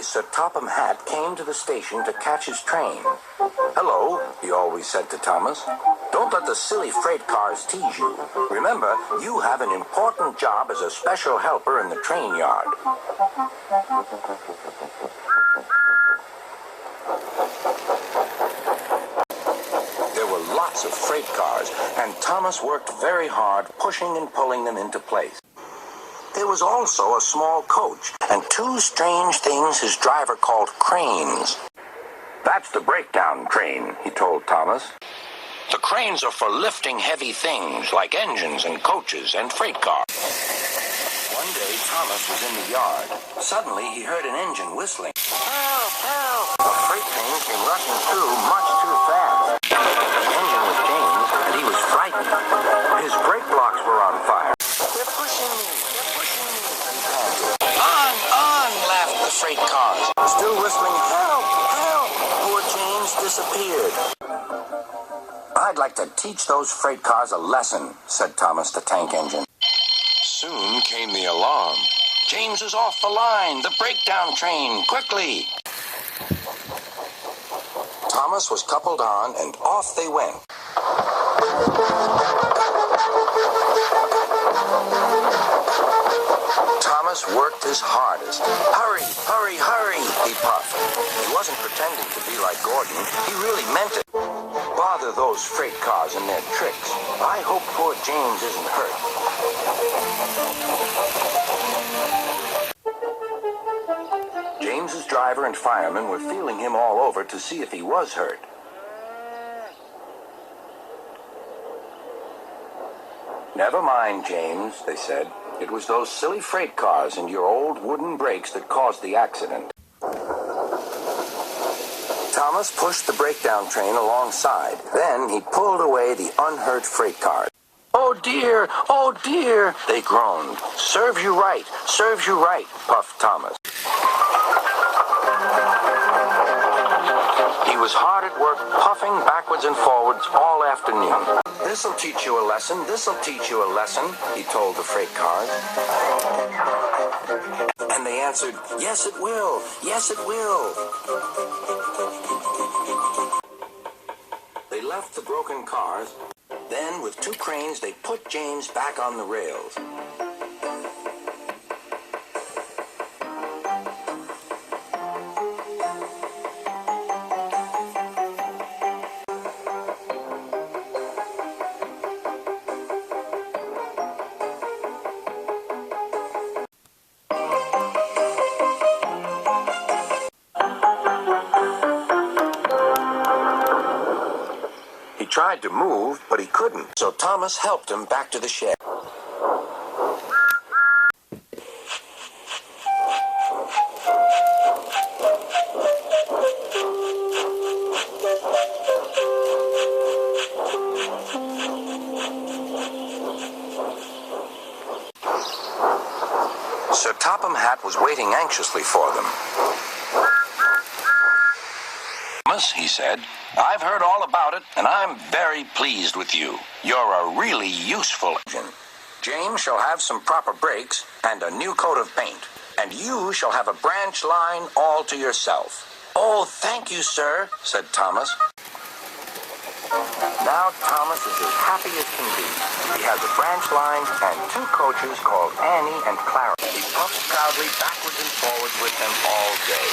day, Sir Topham Hatt came to the station to catch his train. "Hello," he always said to Thomas. "Don't let the silly freight cars tease you. Remember, you have an important job as a special helper in the train yard." There were lots of freight cars, and Thomas worked very hard pushing and pulling them into place. There was also a small coach and two strange things his driver called cranes. "That's the breakdown train," he told Thomas. "The cranes are for lifting heavy things like engines and coaches and freight cars." One day, Thomas was in the yard. Suddenly, he heard an engine whistling. "Help! Help!" A freight train came rushing through much too fast. The engine was James, and he was frightened. His brake blocks were on fire. "They're pushing me! They're pushing me!" he panted. On! Laughed the freight cars. Still whistling, "Help! Help!" Poor James disappeared. "I'd like to teach those freight cars a lesson," said Thomas the tank engine. Soon came the alarm. "James is off the line! The breakdown train! Quickly!" Thomas was coupled on, and off they went. Thomas worked his hardest. "Hurry, hurry, hurry," he puffed. He wasn't pretending to be like Gordon. He really meant it. Bother those freight cars and their tricks. I hope poor James isn't hurt. James's driver and firemen were feeling him all over to see if he was hurt. "Never mind, James," they said. "It was those silly freight cars and your old wooden brakes that caused the accident." Thomas pushed the breakdown train alongside. Then he pulled away the unhurt freight cars. "Oh dear! Oh dear!" they groaned. "Serves you right! Serves you right!" puffed Thomas. He was hard at work, puffing backwards and forwards all afternoon. "This'll teach you a lesson, this'll teach you a lesson," he told the freight cars. And they answered, "Yes, it will, yes, it will." They left the broken cars. Then, with two cranes, they put James back on the rails. He tried to move, but he couldn't, so Thomas helped him back to the shed. Sir Topham Hatt was waiting anxiously for them. "Thomas," he said, "I've heard all about it, and I'm very pleased with you. You're a really useful engine. James shall have some proper brakes and a new coat of paint, and you shall have a branch line all to yourself." "Oh, thank you, sir," said Thomas. Now Thomas is as happy as can be. He has a branch line and two coaches called Annie and Clara. He puffs proudly backwards and forwards with them all day.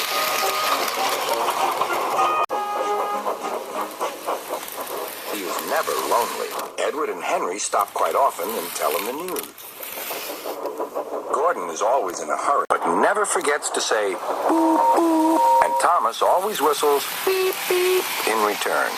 He is never lonely. Edward and Henry stop quite often and tell him the news. Gordon is always in a hurry, but never forgets to say boop, boop, and Thomas always whistles beep, beep in return.